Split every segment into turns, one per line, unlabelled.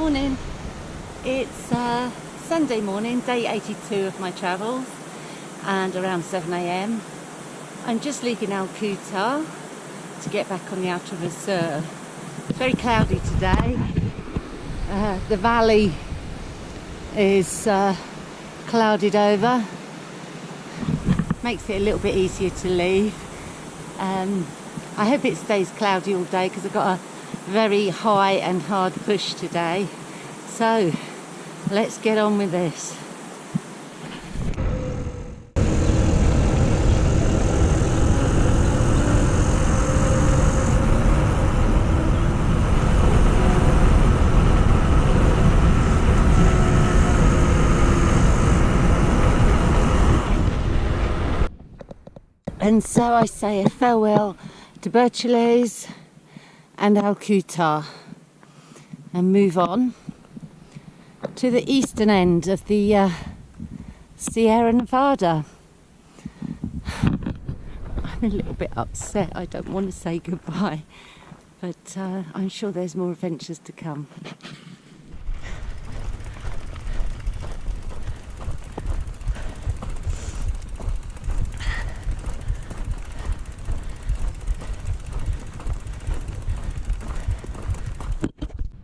Morning. It's Sunday morning, day 82 of my travels, and around 7 a.m. I'm just leaving Alcutar to get back on the Altravesur. It's very cloudy today. The valley is clouded over. Makes it a little bit easier to leave. I hope it stays cloudy all day because I've got a very high and hard push today. So let's get on with this. And so I say a farewell to Birchleys and Alcutar and move on to the eastern end of the Sierra Nevada. I'm a little bit upset. I don't want to say goodbye, but I'm sure there's more adventures to come.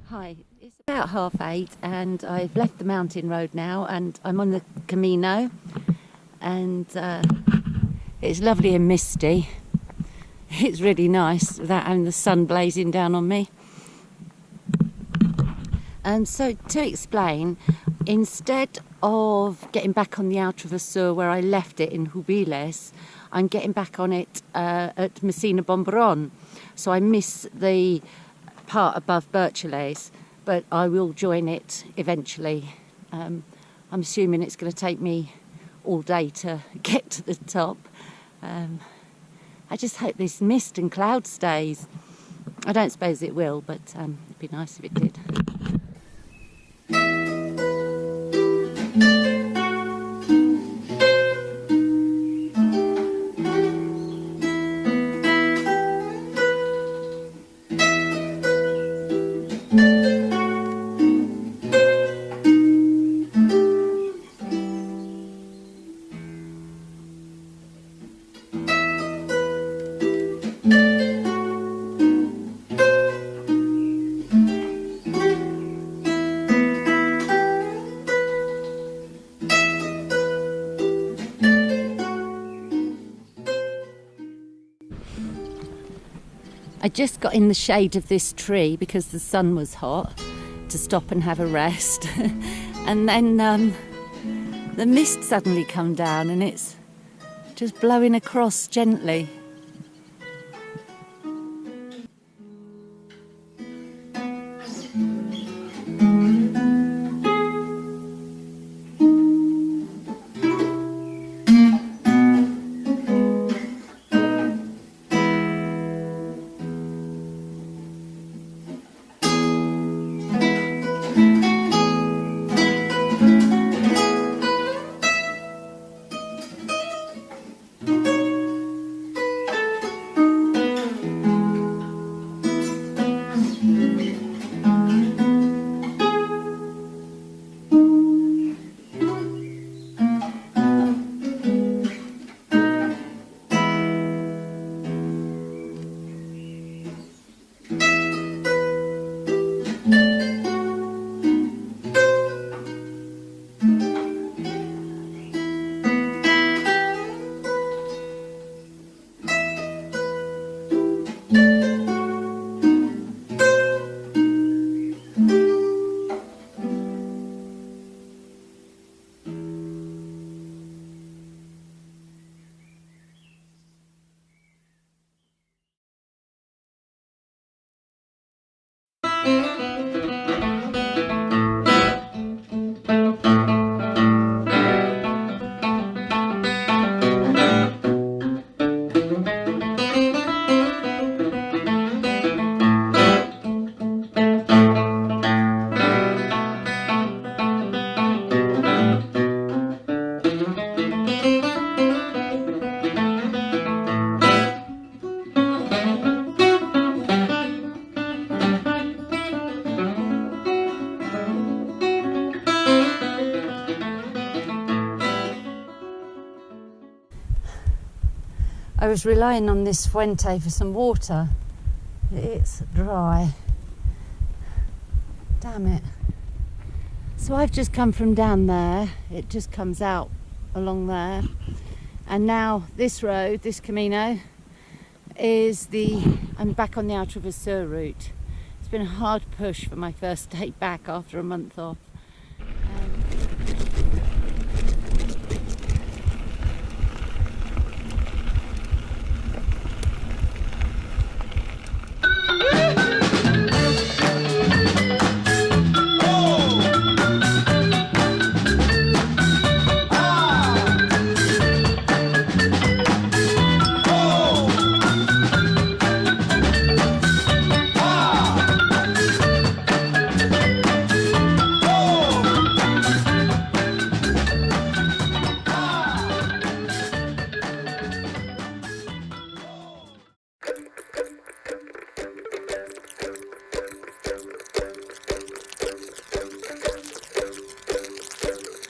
Hi, it's about 8:30 and I've left the mountain road now and I'm on the Camino, and it's lovely and misty. It's really nice without having the sun blazing down on me. And so to explain, instead of getting back on the Altravesur where I left it in Jubiles, I'm getting back on it at Messina Bomberon. So I miss the part above Birchleys, but I will join it eventually. I'm assuming it's going to take me all day to get to the top. I just hope this mist and cloud stays. I don't suppose it will, but it'd be nice if it did. I just got in the shade of this tree because the sun was hot to stop and have a rest. And then the mist suddenly come down and it's just blowing across gently. I was relying on this fuente for some water. It's dry. Damn it. So I've just come from down there. It just comes out along there. And now this road, this Camino, I'm back on the Altravesur route. It's been a hard push for my first day back after a month off.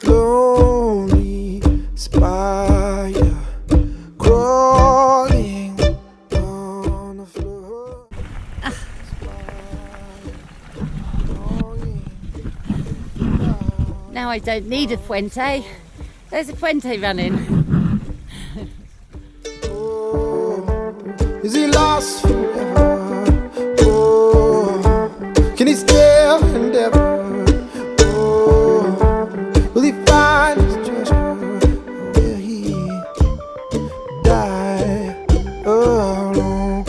Lonely spire crawling on the floor.
Now I don't need a fuente. There's a fuente running.
Oh, is he lost forever? Oh, can he still endeavor? Will he find his treasure, or will he die alone?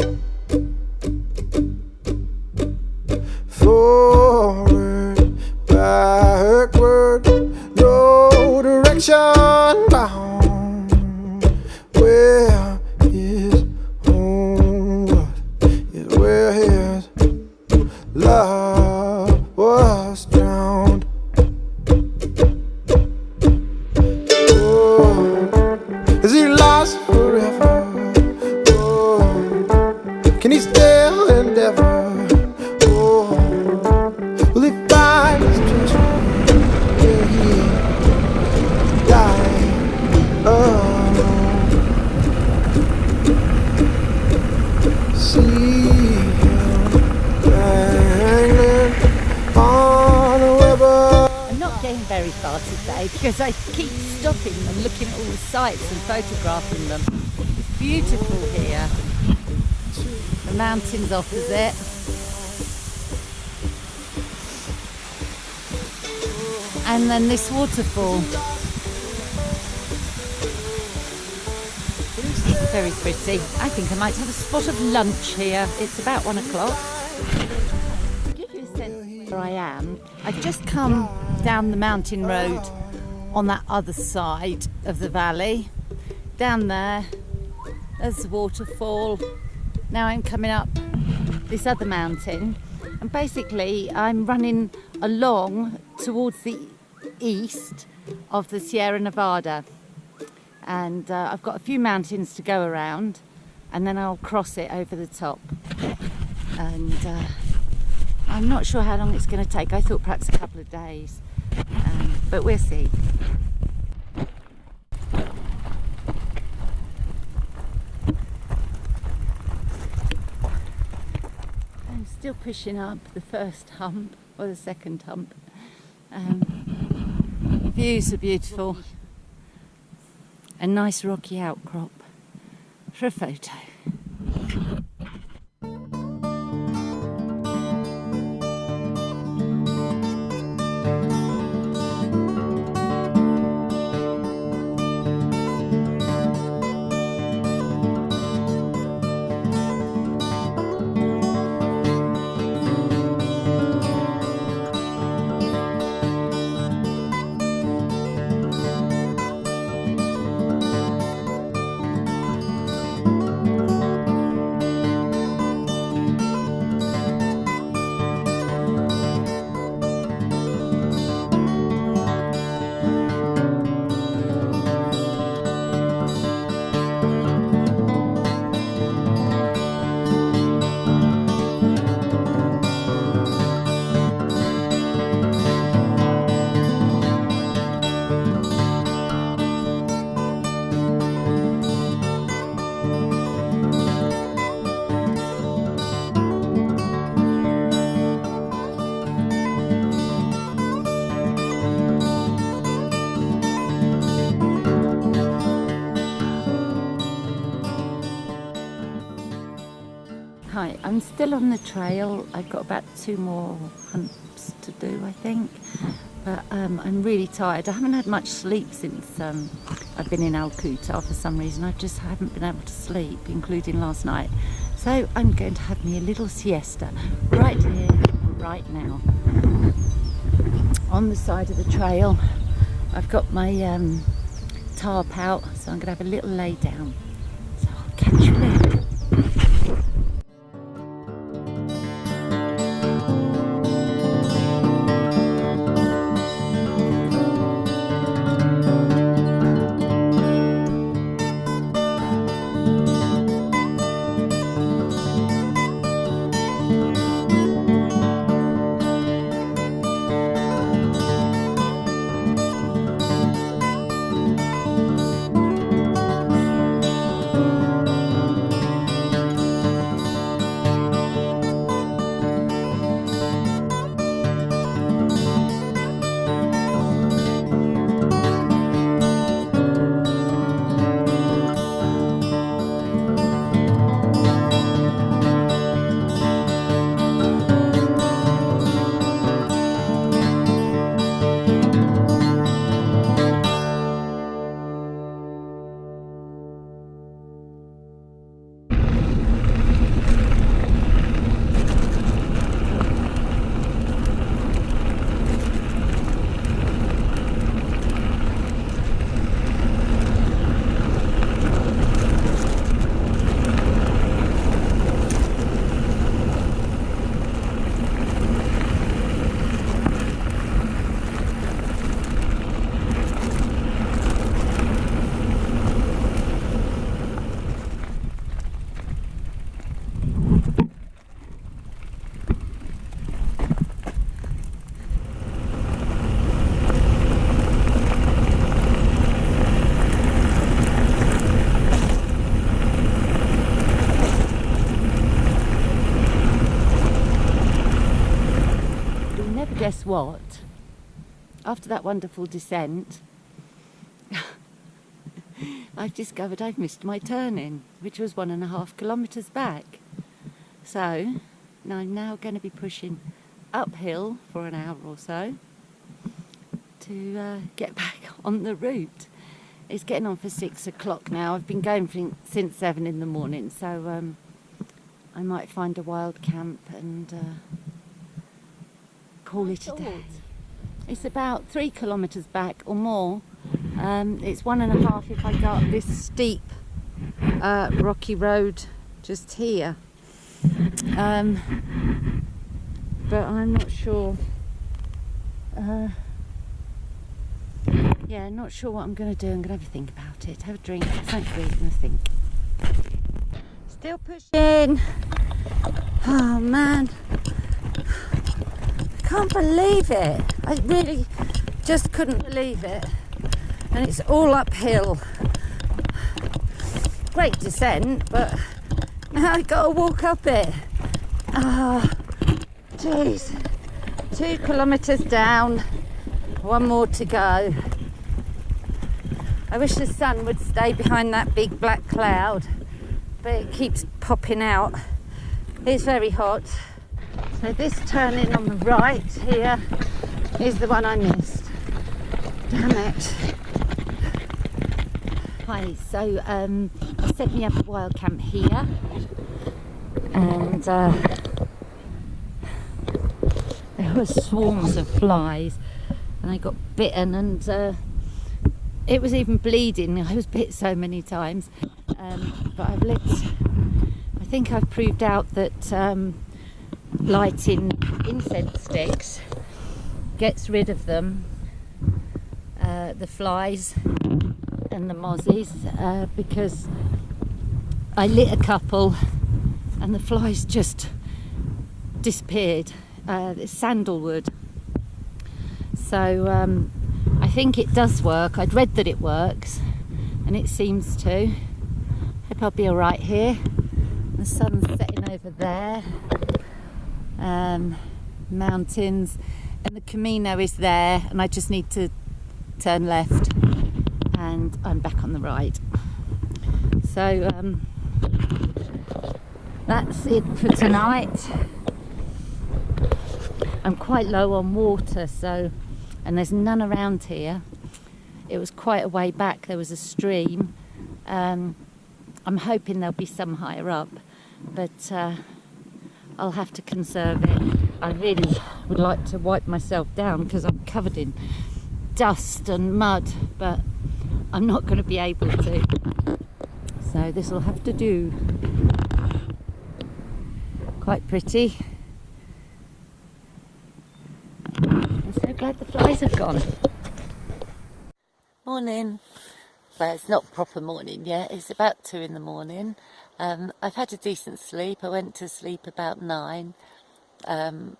Forward, backward, no direction bound. Where is home? What is where his love was drowned? Is he lost forever? Oh, can he still endeavor? Oh, will he find his treasure? Will he die alone? See him hanging on a web.
I'm not getting very far today because I keep stopping and looking at all the sights and photographing them. It's beautiful here. The mountains opposite. And then this waterfall. It's very pretty. I think I might have a spot of lunch here. It's about 1 o'clock. To give you a sense of where I am, I've just come down the mountain road on that other side of the valley. Down there's the waterfall. Now I'm coming up this other mountain, and basically I'm running along towards the east of the Sierra Nevada, and I've got a few mountains to go around, and then I'll cross it over the top. And I'm not sure how long it's going to take. I thought perhaps a couple of days, but we'll see. I'm still pushing up the first hump, or the second hump. Views are beautiful. A nice rocky outcrop for a photo. Hi, I'm still on the trail. I've got about 2 more humps to do, I think. But I'm really tired. I haven't had much sleep since I've been in Alcutar for some reason. I just haven't been able to sleep, including last night. So I'm going to have me a little siesta right here, right now. On the side of the trail, I've got my tarp out, so I'm going to have a little lay down. So I'll catch you later. Guess what? After that wonderful descent, I've discovered I've missed my turning, which was 1.5 kilometres back. So I'm now going to be pushing uphill for an hour or so to get back on the route. It's getting on for 6 o'clock now. I've been going since 7 in the morning, so I might find a wild camp and call it a day. It's about 3 kilometres back or more. It's 1.5 if I go up this steep rocky road just here. But I'm not sure. Yeah, not sure what I'm going to do. I'm going to have a think about it. Have a drink, something to eat, and a think. Still pushing. Oh man. Can't believe it. I really just couldn't believe it. And it's all uphill. Great descent, but now I've got to walk up it. Ah, jeez. 2 kilometres down, 1 more to go. I wish the sun would stay behind that big black cloud, but it keeps popping out. It's very hot. So this turning on the right here is the one I missed. Damn it. Hi, so I set me up a wild camp here, and there were swarms of flies, and I got bitten, and it was even bleeding. I was bit so many times, but I think I've proved out that lighting incense sticks gets rid of them, the flies and the mozzies, because I lit a couple and the flies just disappeared. It's sandalwood, so I think it does work. I'd read that it works, and it seems to. Hope I'll be all right here. The sun's setting over there. Mountains, and the Camino is there, and I just need to turn left and I'm back on the right. So that's it for tonight. I'm quite low on water, so, and there's none around here. It was quite a way back, there was a stream. I'm hoping there'll be some higher up, but I'll have to conserve it. I really would like to wipe myself down because I'm covered in dust and mud, but I'm not going to be able to. So this will have to do. Quite pretty. I'm so glad the flies have gone. Morning. Well, it's not proper morning yet. It's about 2 in the morning. I've had a decent sleep. I went to sleep about 9 and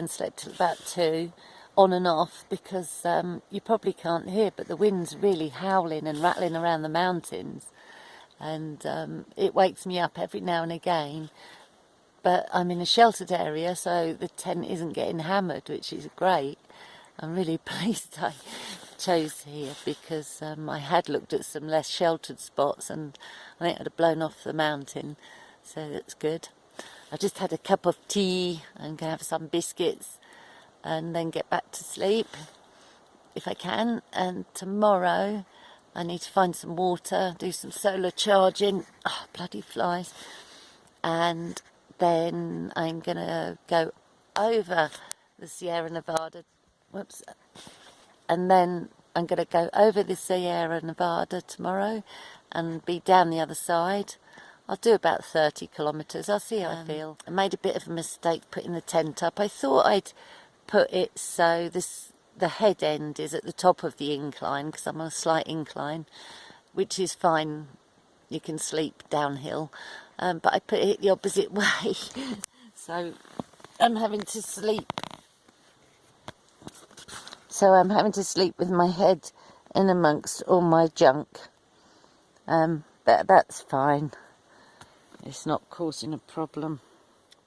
slept till about 2, on and off, because you probably can't hear, but the wind's really howling and rattling around the mountains, and it wakes me up every now and again. But I'm in a sheltered area, so the tent isn't getting hammered, which is great. I'm really pleased I chose here, because I had looked at some less sheltered spots and I think I'd have blown off the mountain, so that's good. I just had a cup of tea. I'm going to have some biscuits and then get back to sleep if I can. And tomorrow I need to find some water, do some solar charging. Oh, bloody flies. And then I'm going to go over the Sierra Nevada. Whoops. And then I'm going to go over the Sierra Nevada tomorrow and be down the other side. I'll do about 30 kilometres. I'll see how I feel. I made a bit of a mistake putting the tent up. I thought I'd put it so the head end is at the top of the incline, because I'm on a slight incline, which is fine. You can sleep downhill. But I put it the opposite way. So I'm having to sleep. With my head in amongst all my junk. But that's fine. It's not causing a problem.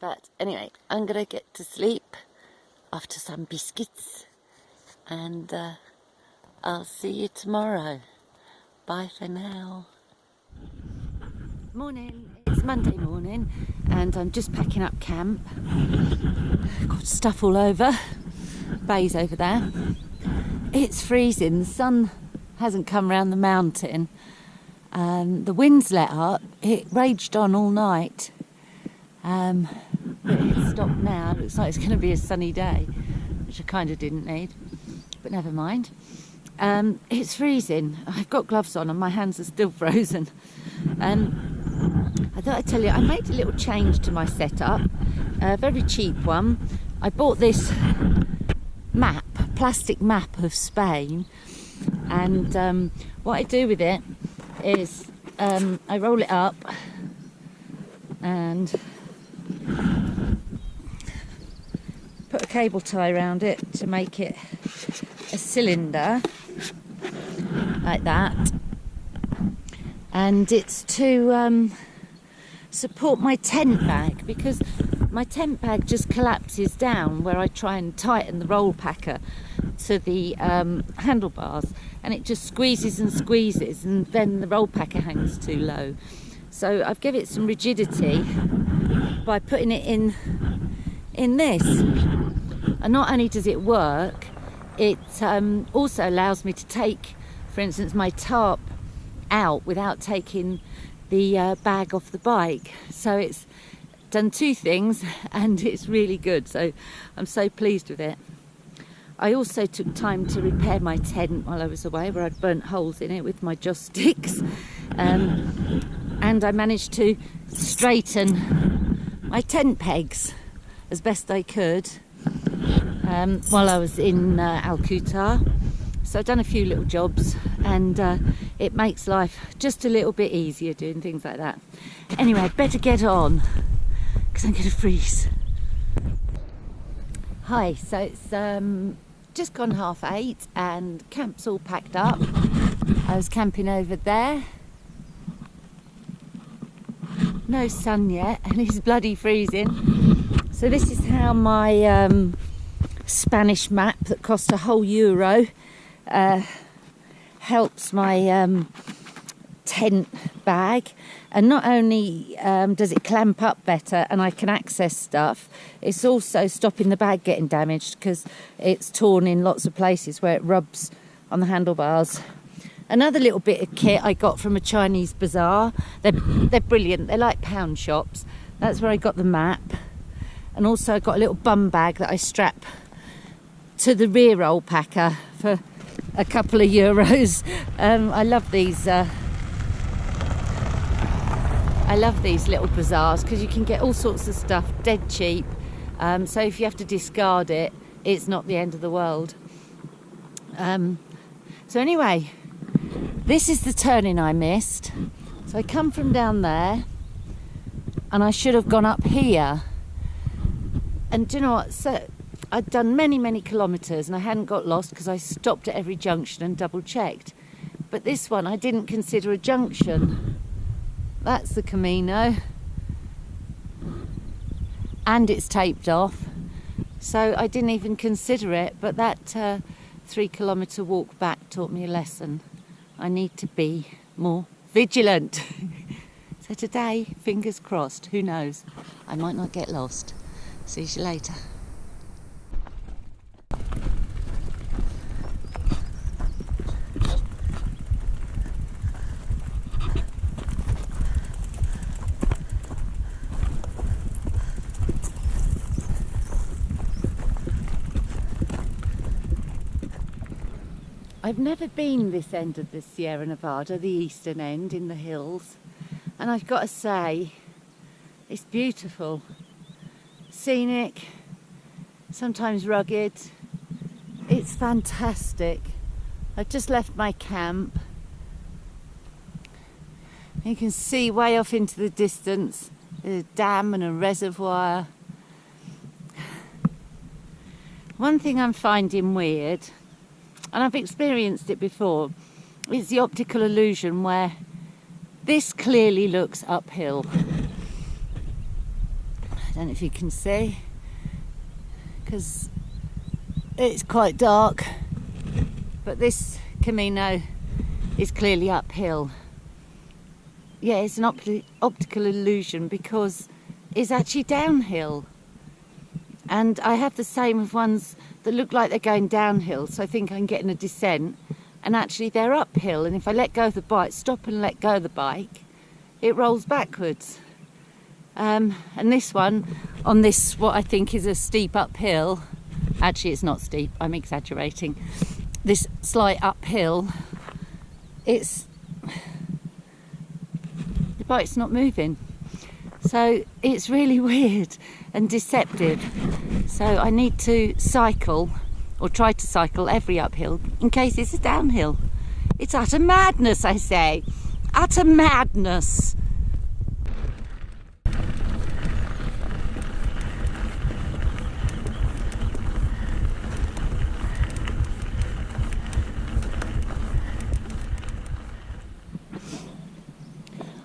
But anyway, I'm going to get to sleep after some biscuits. And I'll see you tomorrow. Bye for now. Morning. It's Monday morning and I'm just packing up camp. Got stuff all over. Bay's over there. It's freezing. The sun hasn't come round the mountain. The wind's let up. It raged on all night. But it's stopped now. It looks like it's going to be a sunny day, which I kind of didn't need. But never mind. It's freezing. I've got gloves on and my hands are still frozen. I thought I'd tell you, I made a little change to my setup. A very cheap one. I bought this map, plastic map of Spain, and what I do with it is I roll it up and put a cable tie around it to make it a cylinder like that, and it's to support my tent bag, because my tent bag just collapses down where I try and tighten the roll packer to the handlebars, and it just squeezes and squeezes, and then the roll packer hangs too low. So I've given it some rigidity by putting it in this, and not only does it work, it also allows me to take, for instance, my tarp out without taking the bag off the bike. So it's done two things and it's really good, so I'm so pleased with it. I also took time to repair my tent while I was away, where I'd burnt holes in it with my joss sticks, and I managed to straighten my tent pegs as best I could while I was in Alcutar. So I've done a few little jobs, and it makes life just a little bit easier doing things like that. Anyway, I'd better get on because I'm going to freeze. Hi, so it's just gone 8:30 and camp's all packed up. I was camping over there. No sun yet and it's bloody freezing. So this is how my Spanish map that cost €1 helps my tent bag, and not only does it clamp up better and I can access stuff, it's also stopping the bag getting damaged because it's torn in lots of places where it rubs on the handlebars. Another little bit of kit I got from a Chinese bazaar. They're brilliant. They're like pound shops. That's where I got the map. And also I got a little bum bag that I strap to the rear alpaca for a couple of euros. I love these. I love these little bazaars because you can get all sorts of stuff dead cheap. So if you have to discard it, it's not the end of the world. So anyway, this is the turning I missed. So I come from down there and I should have gone up here. And do you know what? So I'd done many kilometres and I hadn't got lost because I stopped at every junction and double checked. But this one I didn't consider a junction. That's the Camino. And it's taped off. So I didn't even consider it. But that 3 kilometre walk back taught me a lesson. I need to be more vigilant. So today, fingers crossed, who knows? I might not get lost. See you later. I've never been this end of the Sierra Nevada, the eastern end in the hills, and I've got to say, it's beautiful, scenic, sometimes rugged. It's fantastic. I've just left my camp. You can see way off into the distance there's a dam and a reservoir. One thing I'm finding weird, and I've experienced it before, is the optical illusion where this clearly looks uphill. I don't know if you can see, because it's quite dark, but this Camino is clearly uphill. Yeah, it's an optical illusion because it's actually downhill. And I have the same with ones that look like they're going downhill, so I think I'm getting a descent, and actually they're uphill, and if I let go of the bike, stop and let go of the bike, it rolls backwards. And this one, on this, what I think is a steep uphill, actually it's not steep, I'm exaggerating, this slight uphill, the bike's not moving. So it's really weird and deceptive. So I need to cycle, or try to cycle every uphill in case it's a downhill. It's utter madness, I say. Utter madness.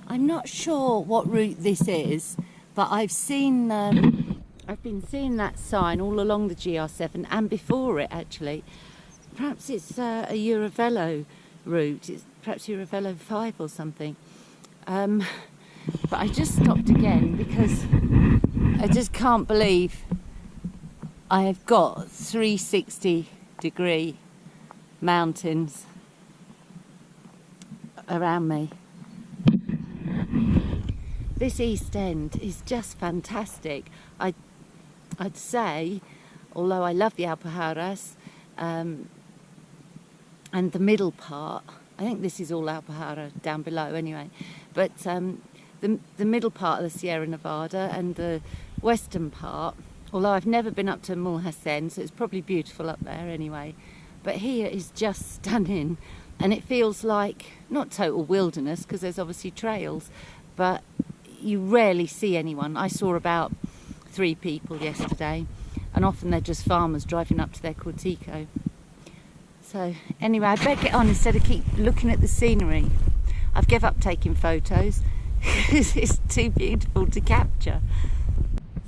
I'm not sure what route this is, but I've been seeing that sign all along the GR7 and before it actually. Perhaps it's a Eurovelo route, it's perhaps Eurovelo 5 or something. But I just stopped again because I just can't believe I have got 360-degree mountains around me. This East End is just fantastic. I'd say, although I love the Alpujarras and the middle part, I think this is all Alpujarra down below anyway, but the middle part of the Sierra Nevada and the western part, although I've never been up to Mulhacén, so it's probably beautiful up there anyway, but here is just stunning, and it feels like not total wilderness because there's obviously trails, but you rarely see anyone. I saw about 3 people yesterday, and often they're just farmers driving up to their Cortico. So anyway, I better get on instead of keep looking at the scenery. I've given up taking photos because it's too beautiful to capture.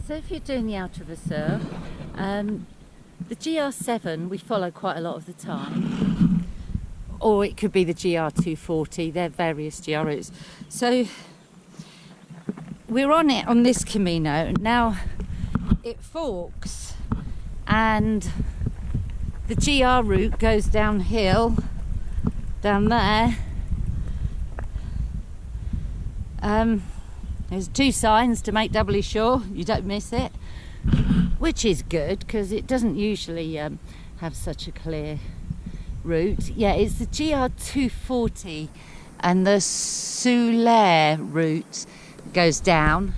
So if you're doing the Altravesur, the GR7 we follow quite a lot of the time. or it could be the GR240. They're various GR routes. So we're on it on this Camino. Now it forks and the GR route goes downhill down there. There's 2 signs to make doubly sure you don't miss it, which is good because it doesn't usually have such a clear route. Yeah, it's the GR240 and the Soulaire route goes down,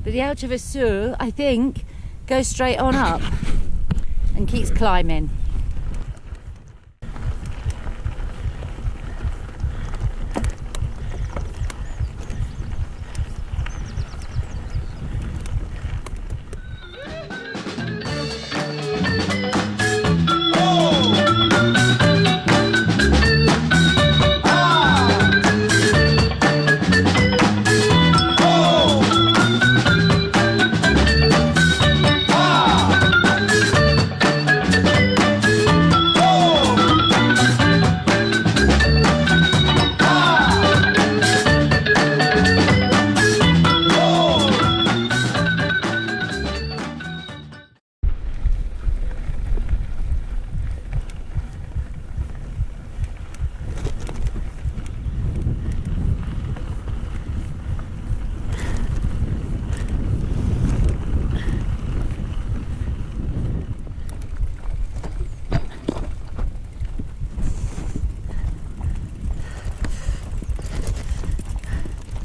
but the Altravesur, I think, goes straight on up and keeps climbing.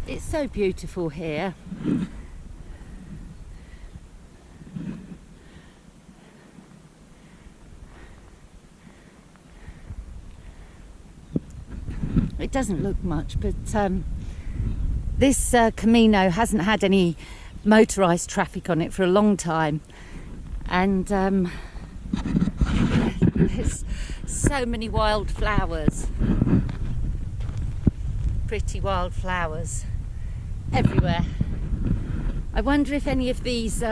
It's so beautiful here. It doesn't look much, but this Camino hasn't had any motorised traffic on it for a long time, and there's so many wildflowers, pretty wildflowers everywhere. I wonder if any of these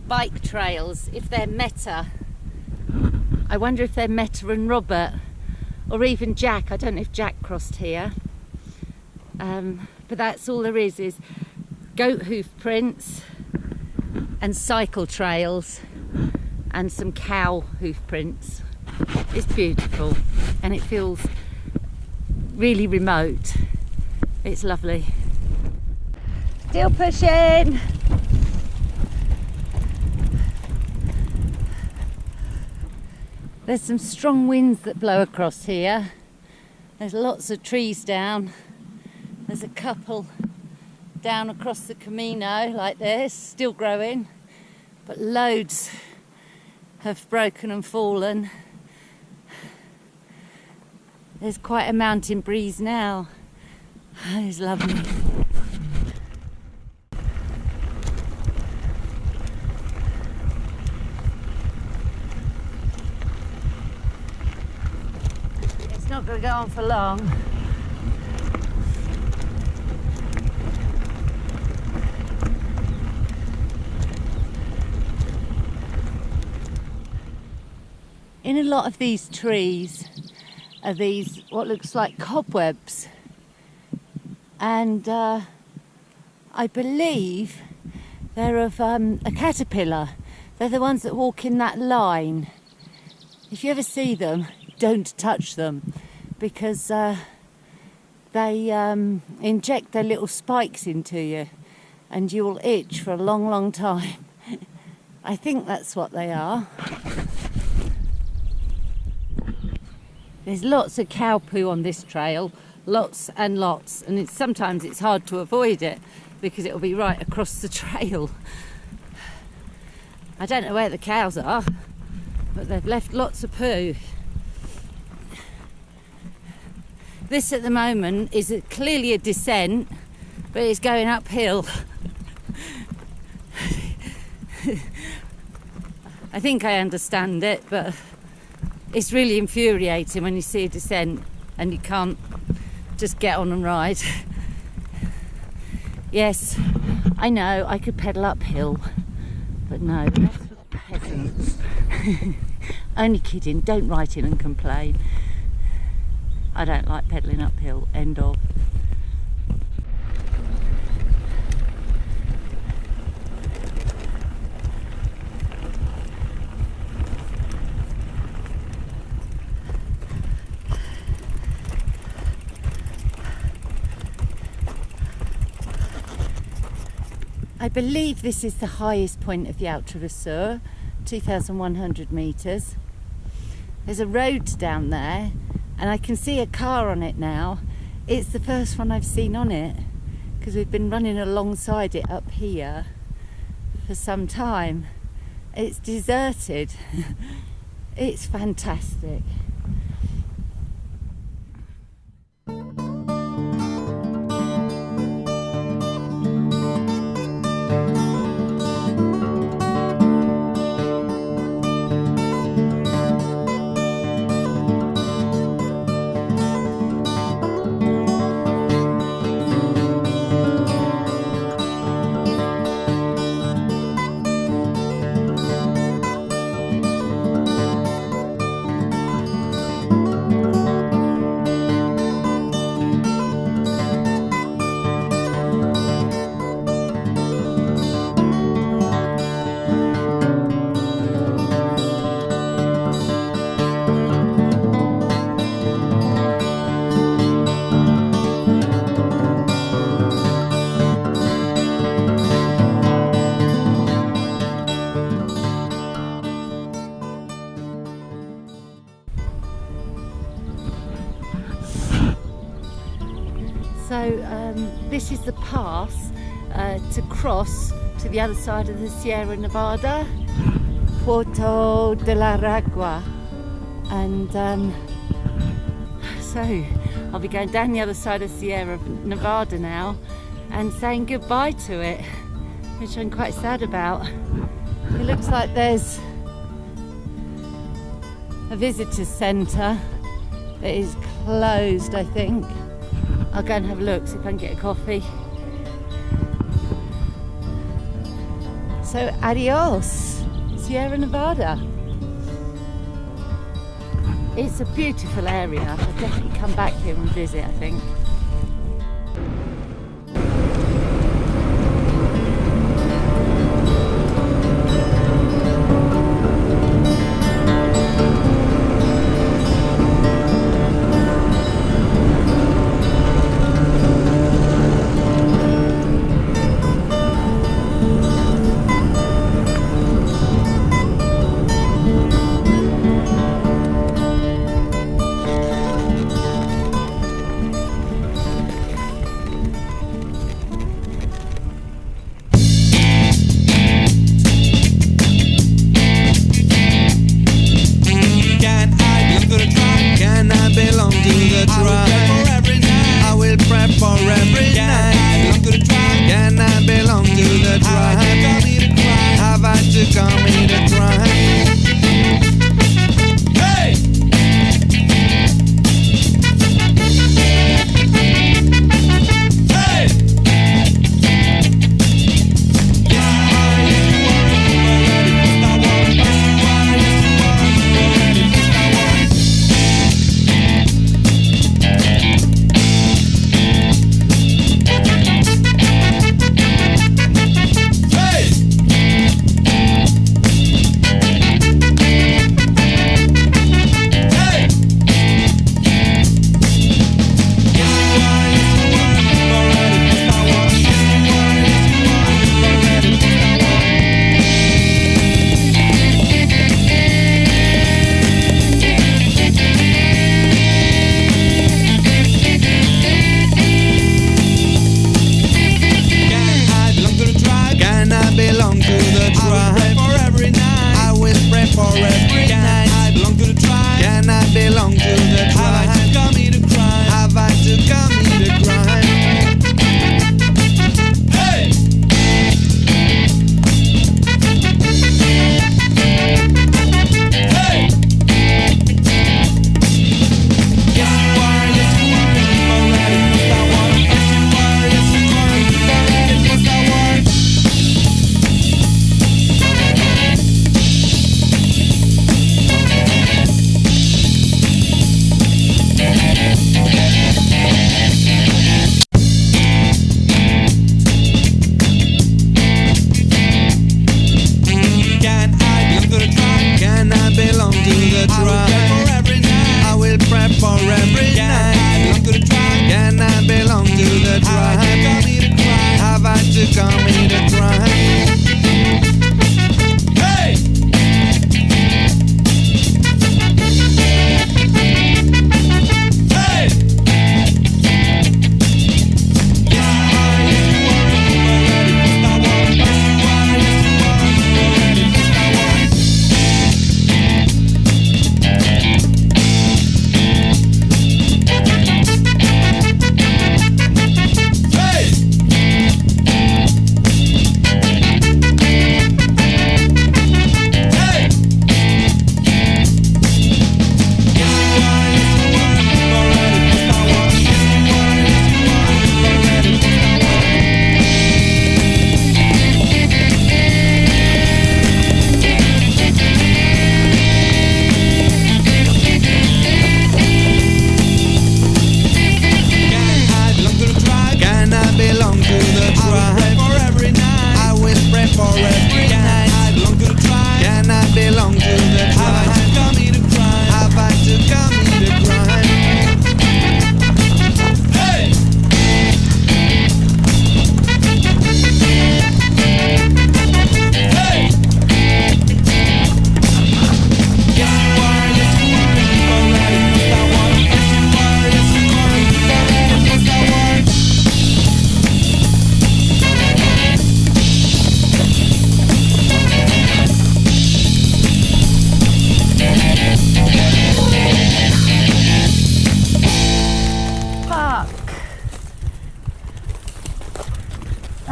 bike trails, if they're Meta. I wonder if they're Meta and Robert, or even Jack. I don't know if Jack crossed here, but that's all there is goat hoof prints and cycle trails and some cow hoof prints. It's beautiful and it feels really remote. It's lovely. Still pushing. There's some strong winds that blow across here. There's lots of trees down. There's a couple down across the Camino like this, still growing, but loads have broken and fallen. There's quite a mountain breeze now. It's lovely. It's not going to go on for long. In a lot of these trees are these what looks like cobwebs, and I believe they're of a caterpillar. They're the ones that walk in that line. If you ever see them, don't touch them, because they inject their little spikes into you and you'll itch for a long time. I think that's what they are. There's lots of cow poo on this trail, lots and lots, and sometimes it's hard to avoid it because it'll be right across the trail. I don't know where the cows are, but they've left lots of poo. This at the moment is clearly a descent, but it's going uphill. I think I understand it, but it's really infuriating when you see a descent and you can't just get on and ride. Yes, I know I could pedal uphill, but no, that's for peasants. Only kidding, don't write in and complain. I don't like pedalling uphill, end of. I believe this is the highest point of the Altravesur, 2,100 metres. There's a road down there and I can see a car on it now. It's the first one I've seen on it because we've been running alongside it up here for some time. It's deserted. It's fantastic. So this is the pass to cross to the other side of the Sierra Nevada, Puerto de la Ragua, and so I'll be going down the other side of Sierra Nevada now and saying goodbye to it, which I'm quite sad about. It looks like there's a visitor centre that is closed, I think. I'll go and have a look, see if I can get a coffee. So adios, Sierra Nevada. It's a beautiful area. I'll definitely come back here and visit, I think.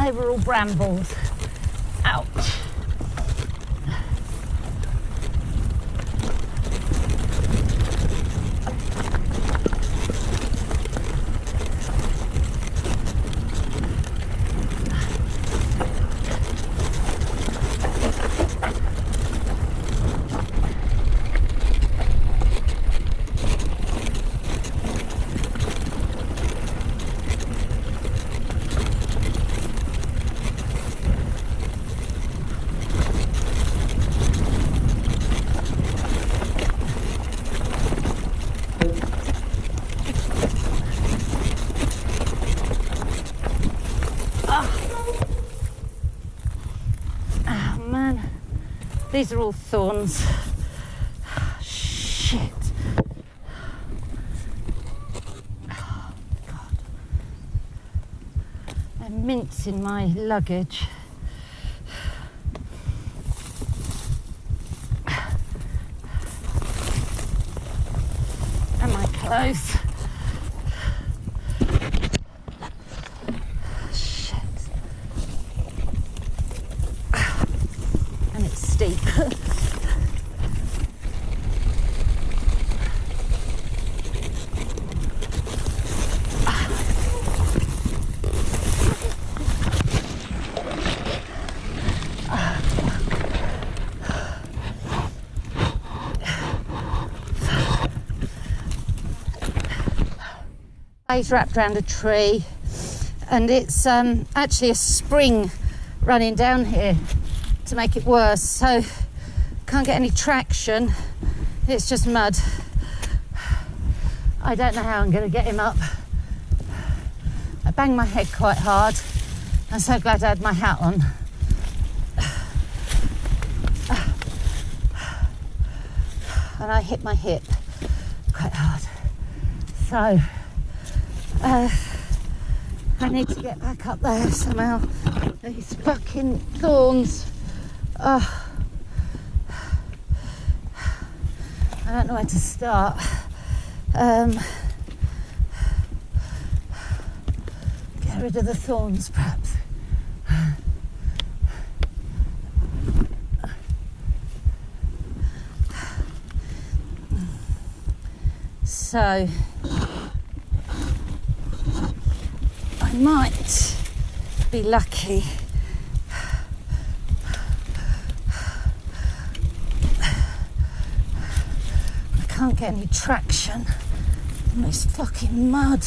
they were all brambles. Ouch. These are all thorns. Shit. Oh, God. And mints in my luggage. And my clothes. Steep. It's wrapped around a tree, and it's actually a spring running down here to make it worse, so can't get any traction. It's just mud. I don't know how I'm going to get him up. I banged my head quite hard. I'm so glad I had my hat on. And I hit my hip quite hard. So I need to get back up there somehow. These fucking thorns. Oh, I don't know where to start. Get rid of the thorns, perhaps. So, I might be lucky. Can't get any traction in this fucking mud.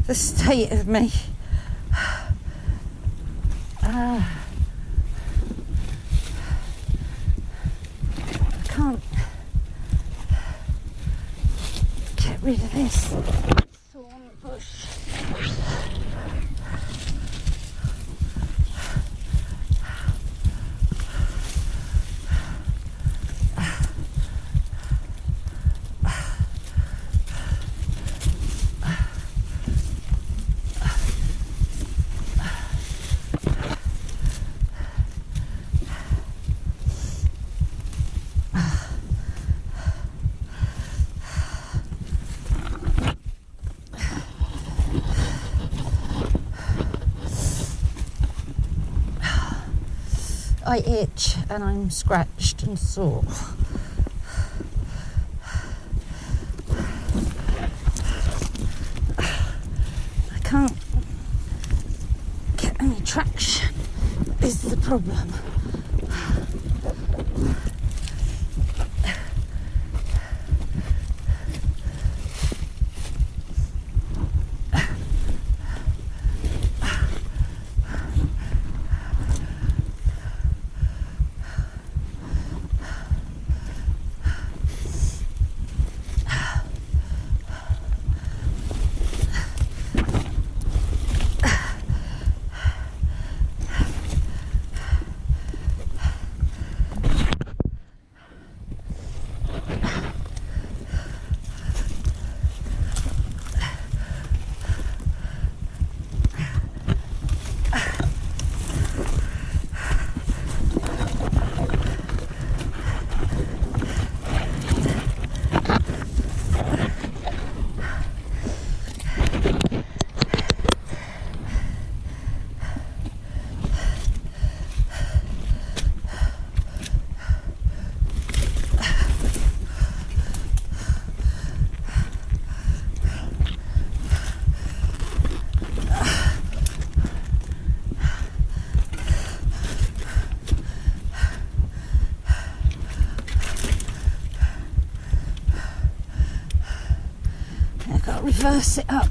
The state of me. I can't get rid of this thorn bush. I itch and I'm scratched and sore. I can't get any traction, is the problem. I've got to reverse it up.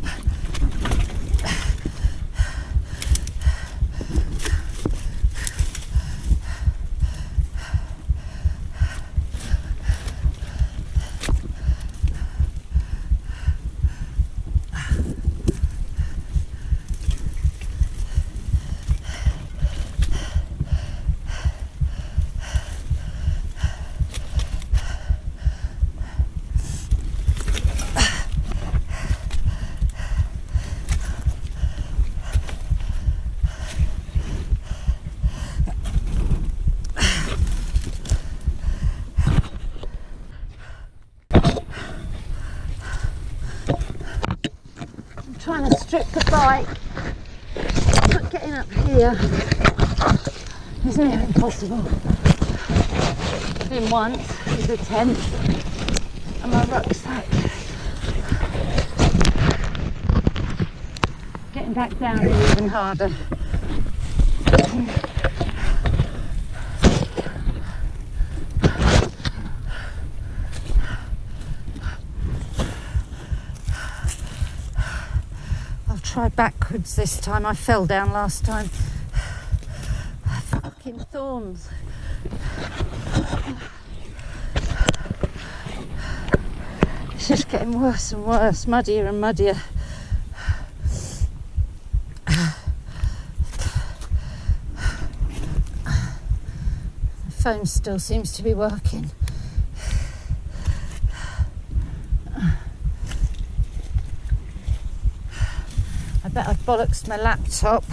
Trying to strip the bike, but getting up here is near impossible. I've been once with a tent and my rucksack. Getting back down is even harder. Try backwards this time. I fell down last time. Fucking thorns. It's just getting worse and worse, muddier and muddier. The phone still seems to be working. I bet I've bollocksed my laptop.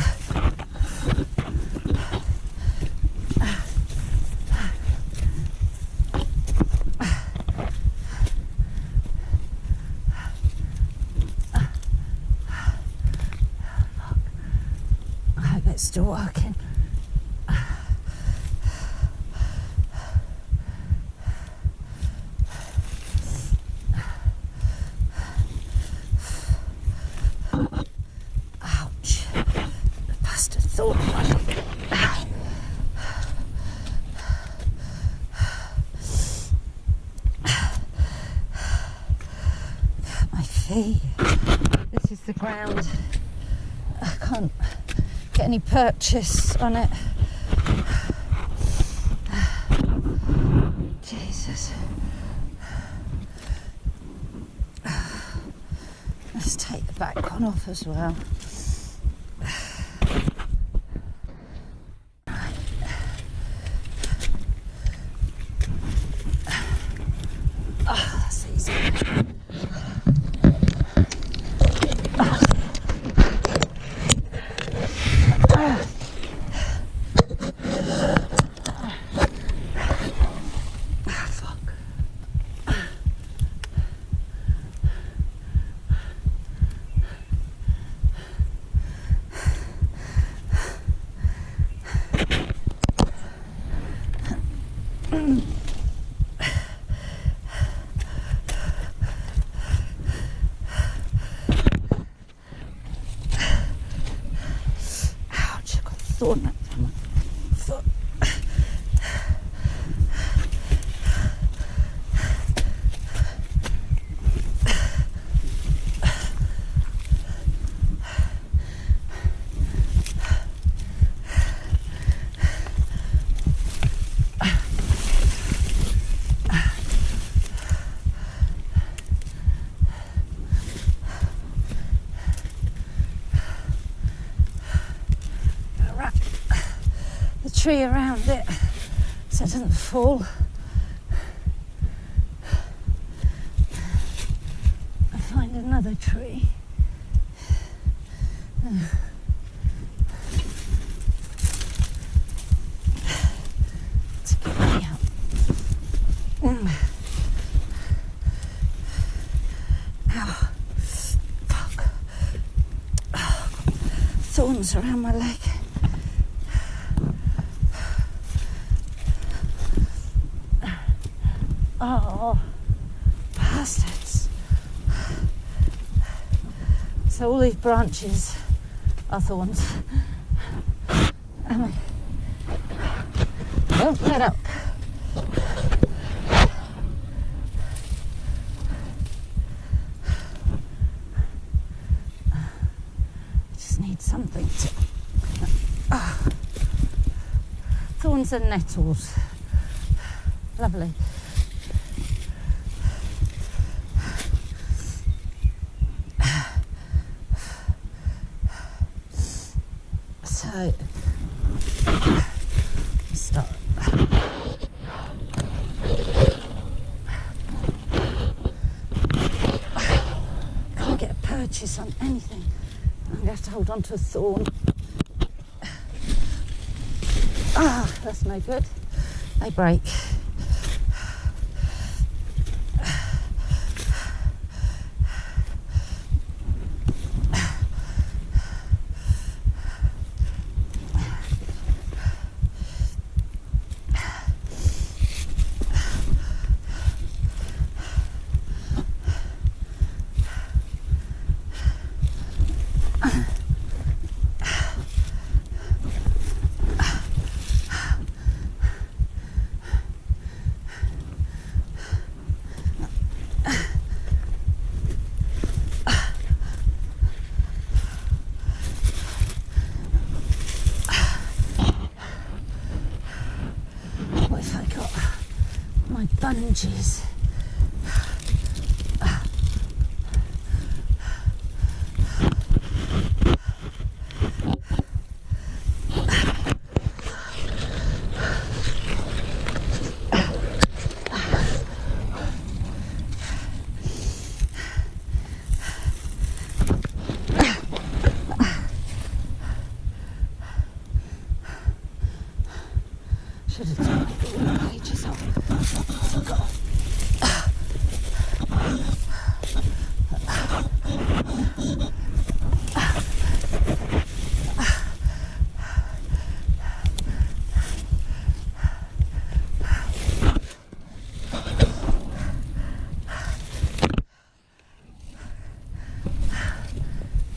I hope it's still working. This is the ground. I can't get any purchase on it. Jesus. Let's take the back one off as well. Oh, that's easy. Thorn up from my foot. Tree around it so it doesn't fall. I find another tree. To get me out. Ow. Fuck. Oh, thorns around my leg. Oh, bastards. So all these branches are thorns. Don't let up. something to... Thorns and nettles. Lovely. So, start. Can't get a purchase on anything. I'm going to have to hold on to a thorn. Ah, that's no good. They break. Bungees. Should have done all the pages off.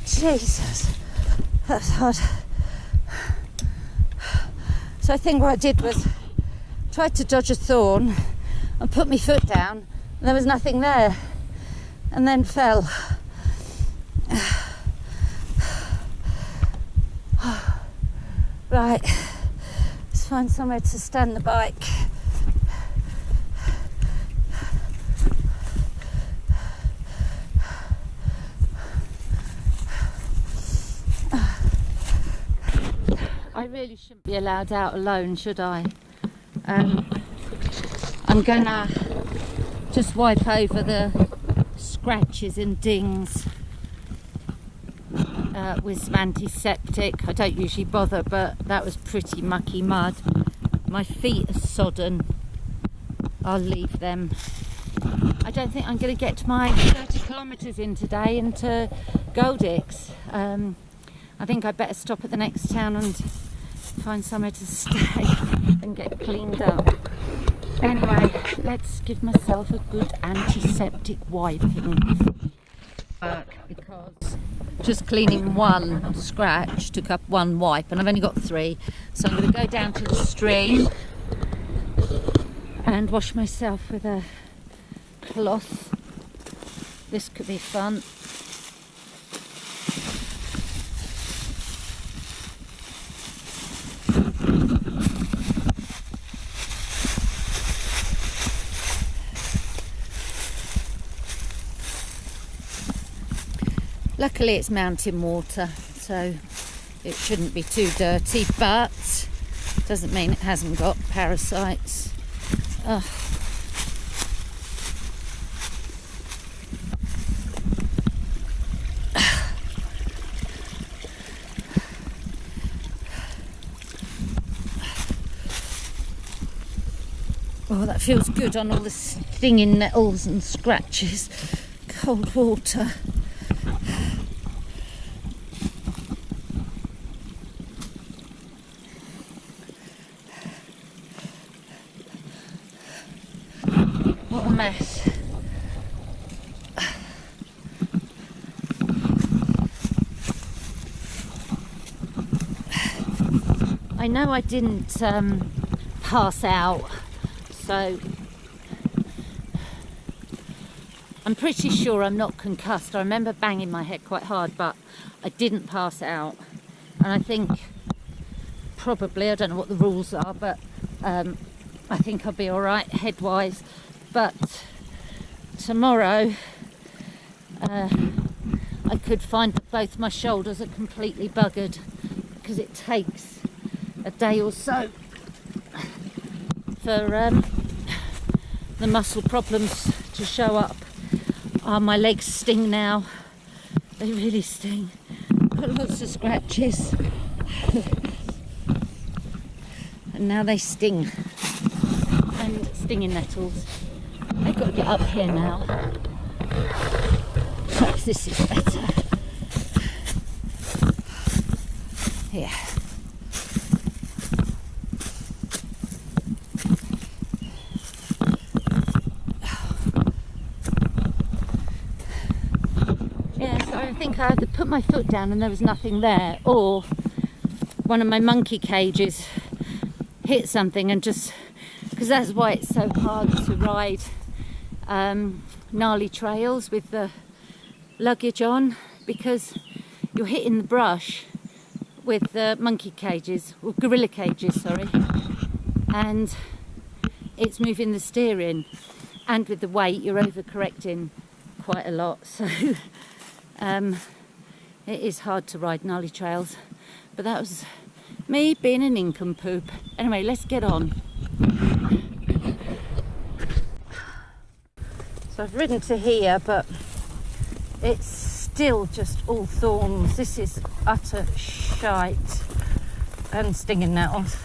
Jesus, that's hard. So I think what I did was tried to dodge a thorn and put my foot down, and there was nothing there, and then fell. Right, let's find somewhere to stand the bike. I really shouldn't be allowed out alone, should I? I'm gonna just wipe over the scratches and dings with some antiseptic. I don't usually bother, but that was pretty mucky mud. My feet are sodden. I'll leave them. I don't think I'm going to get my 30 kilometres in today into Goldix. I think I'd better stop at the next town and find somewhere to stay and get cleaned up. Anyway, let's give myself a good antiseptic wiping. Because just cleaning one scratch took up one wipe, and I've only got 3, so I'm going to go down to the stream and wash myself with a cloth. This could be fun. Luckily it's mountain water, so it shouldn't be too dirty, but doesn't mean it hasn't got parasites. Ugh. Oh, that feels good on all the stinging nettles and scratches. Cold water. What a mess. I know I didn't pass out, so I'm pretty sure I'm not concussed. I remember banging my head quite hard, but I didn't pass out. and I think probably, I don't know what the rules are, but I think I'll be all right head-wise. But tomorrow I could find that both my shoulders are completely buggered, because it takes a day or so for the muscle problems to show up. My legs sting now. They really sting. Got lots of scratches. And now they sting. And stinging nettles. I've got to get up here now. Perhaps this is better. Yeah. I think I had to put my foot down and there was nothing there, or one of my monkey cages hit something, and just because that's why it's so hard to ride gnarly trails with the luggage on, because you're hitting the brush with the monkey cages, or gorilla cages, sorry, and it's moving the steering, and with the weight you're overcorrecting quite a lot, so it is hard to ride gnarly trails. But that was me being an nincompoop. Anyway, let's get on. So I've ridden to here, but it's still just all thorns. This is utter shite and stinging nettles.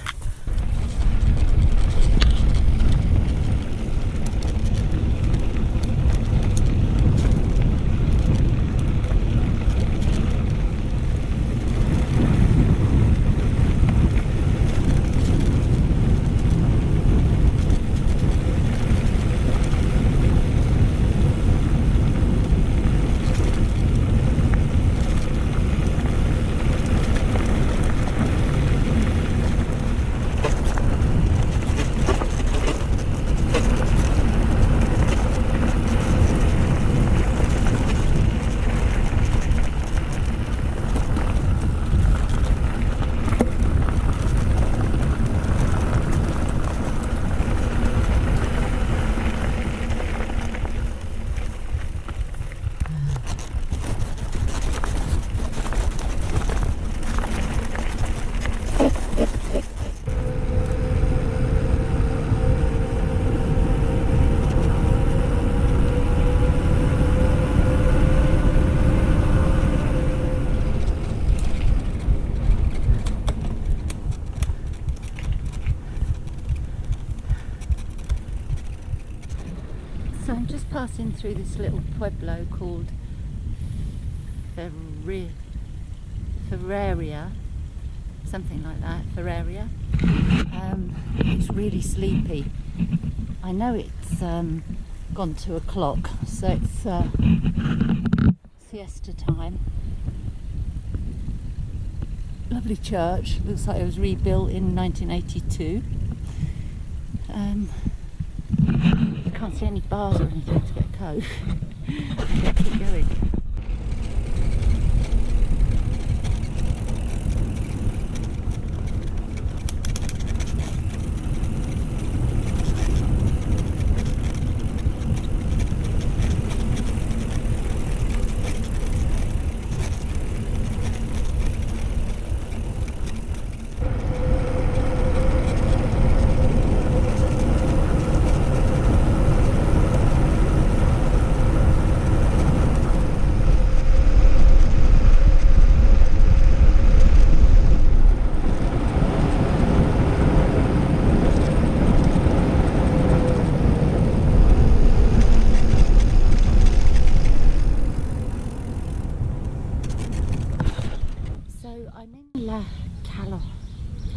So I'm just passing through this little pueblo called Ferraria, something like that, Ferraria. It's really sleepy. I know it's gone 2 o'clock, so it's siesta time. Lovely church, looks like it was rebuilt in 1982. I can't see any bars or anything to get a coat. I'll keep going.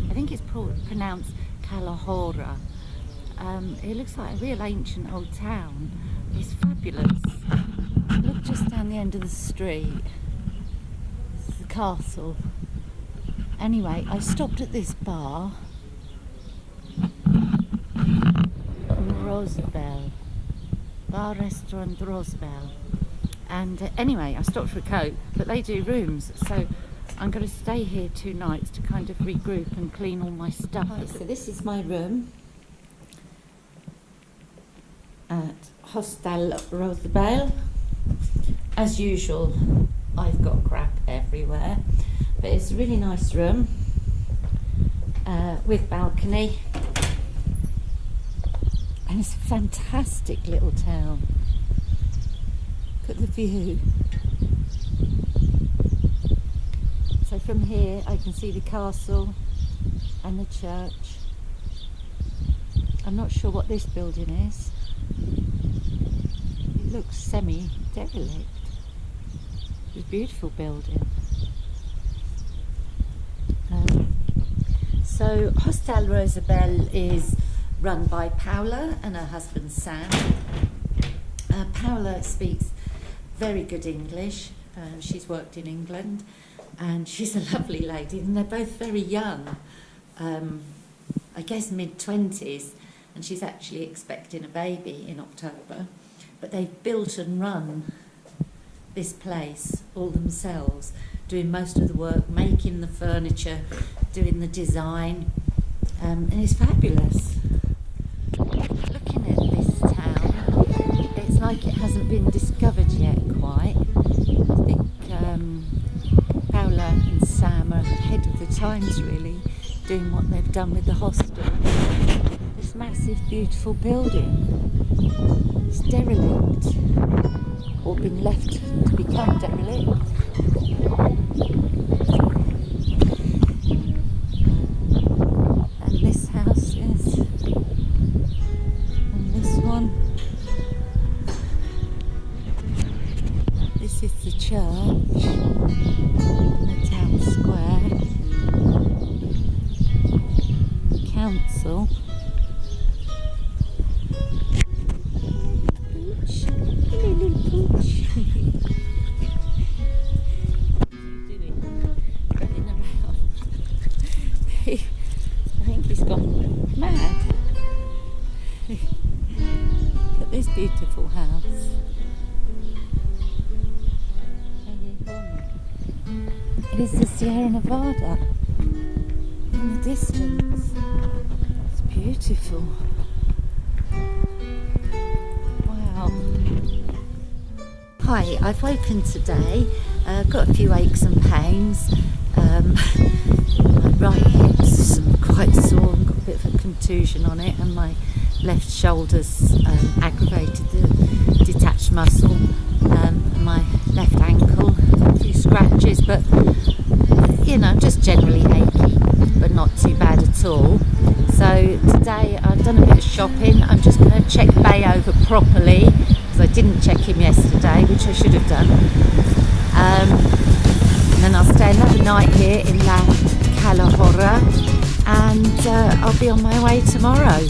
I think it's pronounced Calahorra. It looks like a real ancient old town. It's fabulous. Look just down the end of the street. This is the castle. Anyway, I stopped at this bar. Rosabelle. Bar Restaurant Rosabelle. And anyway, I stopped for a coat, but they do rooms. So I'm going to stay here 2 nights to kind of regroup and clean all my stuff. Right, so this is my room at Hostel Rosabelle. As usual, I've got crap everywhere, but it's a really nice room with balcony, and it's a fantastic little town. Look at the view. So from here I can see the castle and the church. I'm not sure what this building is. It looks semi-derelict. It's a beautiful building. So Hostel Rosabelle is run by Paula and her husband Sam. Paula speaks very good English. She's worked in England, and she's a lovely lady, and they're both very young, I guess mid-20s, and she's actually expecting a baby in October. But they've built and run this place all themselves, doing most of the work, making the furniture, doing the design, and it's fabulous. Looking at this town, it's like it hasn't been discovered yet quite. I think Paula and Sam are ahead of the times really, doing what they've done with the hostel. This massive beautiful building, it's derelict, or been left to become derelict. And this house is, and this one, this is the church in the town square, the council. Pooch, little pooch. Running around. I think he's gone mad. Look at this beautiful house. It is the Sierra Nevada in the distance. It's beautiful. Wow. Hi, I've woken today. Got a few aches and pains. My right hip's quite sore and got a bit of a contusion on it, and my left shoulder's aggravated the detached muscle, and my left ankle, a few scratches, but you know, just generally achy, but not too bad at all. So today I've done a bit of shopping. I'm just going to check Bay over properly, because I didn't check him yesterday, which I should have done. And then I'll stay another night here in La Calahorra, and I'll be on my way tomorrow.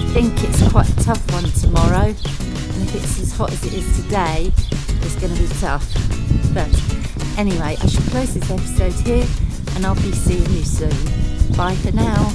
I think it's quite a tough one tomorrow, and if it's as hot as it is today, it's going to be tough. But anyway, I should close this episode here, and I'll be seeing you soon. Bye for now.